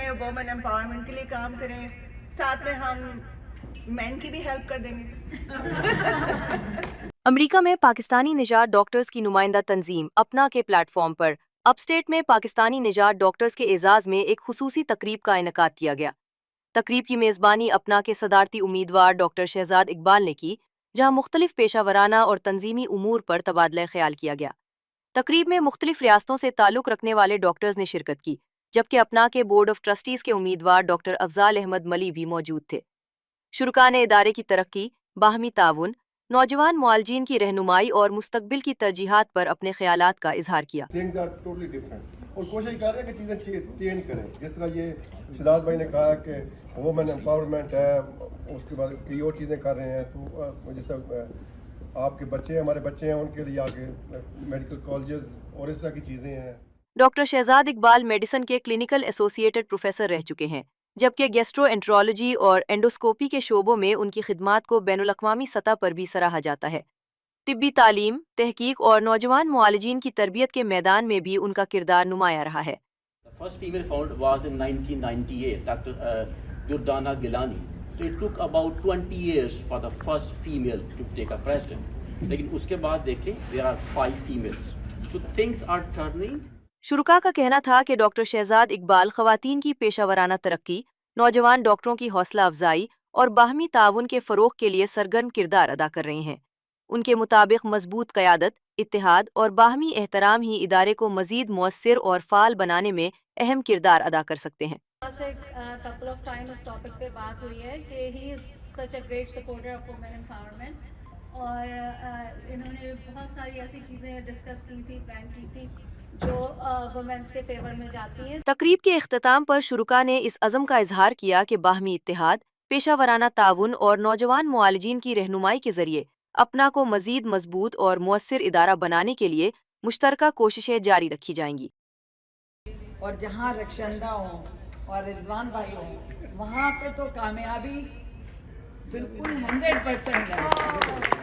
میں women empowerment کے لیے کام کریں, ساتھ میں ہم مین کی بھی ہیلپ کر دیں گے. امریکہ میں پاکستانی نژاد ڈاکٹرز کی نمائندہ تنظیم اپنا کے پلیٹ فارم پر اپ اسٹیٹ میں پاکستانی نژاد ڈاکٹرز کے اعزاز میں ایک خصوصی تقریب کا انعقاد کیا گیا. تقریب کی میزبانی اپنا کے صدارتی امیدوار ڈاکٹر شہزاد اقبال نے کی, جہاں مختلف پیشہ ورانہ اور تنظیمی امور پر تبادلہ خیال کیا گیا. تقریب میں مختلف ریاستوں سے تعلق رکھنے والے ڈاکٹرز نے شرکت کی, جبکہ اپنا کے بورڈ آف ٹرسٹیز کے امیدوار ڈاکٹر افضال احمد ملی بھی موجود تھے. شرکاء نے ادارے کی ترقی, باہمی تعاون, نوجوان معالجین کی رہنمائی اور مستقبل کی ترجیحات پر اپنے خیالات کا اظہار کیا. اور کوشش کر رہے ہیں کہ چیزیں چینج کریں. جس طرح یہ شہزاد بھائی نے کہا کہ وومن امپاورمنٹ ہے, اس کے بعد کئی اور چیزیں کر رہے ہیں. تو جیسے آپ کے بچے ہیں, ہمارے بچے ہیں, ان کے لیے آگے میڈیکل کالجز اور اس طرح کی چیزیں ہیں. ڈاکٹر شہزاد اقبال میڈیسن کے کلینکل ایسوسیٹڈ پروفیسر رہ چکے ہیں, جبکہ گیسٹرو انٹرالوجی اور اینڈوسکوپی کے شعبوں میں ان کی خدمات کو بین الاقوامی سطح پر بھی سراہا جاتا ہے. طبی تعلیم, تحقیق اور نوجوان معالجین کی تربیت کے میدان میں بھی ان کا کردار نمایاں رہا ہے. First female found was in 1998, Dr. Durdana Gilani. So it took about 20 years for the first female to take a president. لیکن اس کے بعد دیکھیں there are 5 females. So things are turning. شرکاء کا کہنا تھا کہ ڈاکٹر شہزاد اقبال خواتین کی پیشہ ورانہ ترقی, نوجوان ڈاکٹروں کی حوصلہ افزائی اور باہمی تعاون کے فروغ کے لیے سرگرم کردار ادا کر رہے ہیں. ان کے مطابق مضبوط قیادت, اتحاد اور باہمی احترام ہی ادارے کو مزید مؤثر اور فعال بنانے میں اہم کردار ادا کر سکتے ہیں. couple of times اس ٹاپک پہ بات ہوئی ہے کہ he is such a great supporter of women empowerment, اور انہوں نے بہت ساری ایسی چیزیں ڈسکس کی تھی, پلان کی تھی جو وومنس کے فیور میں جاتی ہیں. تقریب کے اختتام پر شرکاء نے اس عزم کا اظہار کیا کہ باہمی اتحاد, پیشہ ورانہ تعاون اور نوجوان معالجین کی رہنمائی کے ذریعے اپنا کو مزید مضبوط اور مؤثر ادارہ بنانے کے لیے مشترکہ کوششیں جاری رکھی جائیں گی. اور جہاں رخشندہ ہوں اور رضوان بھائی ہوں, وہاں پہ تو کامیابی بالکل 100% ہے.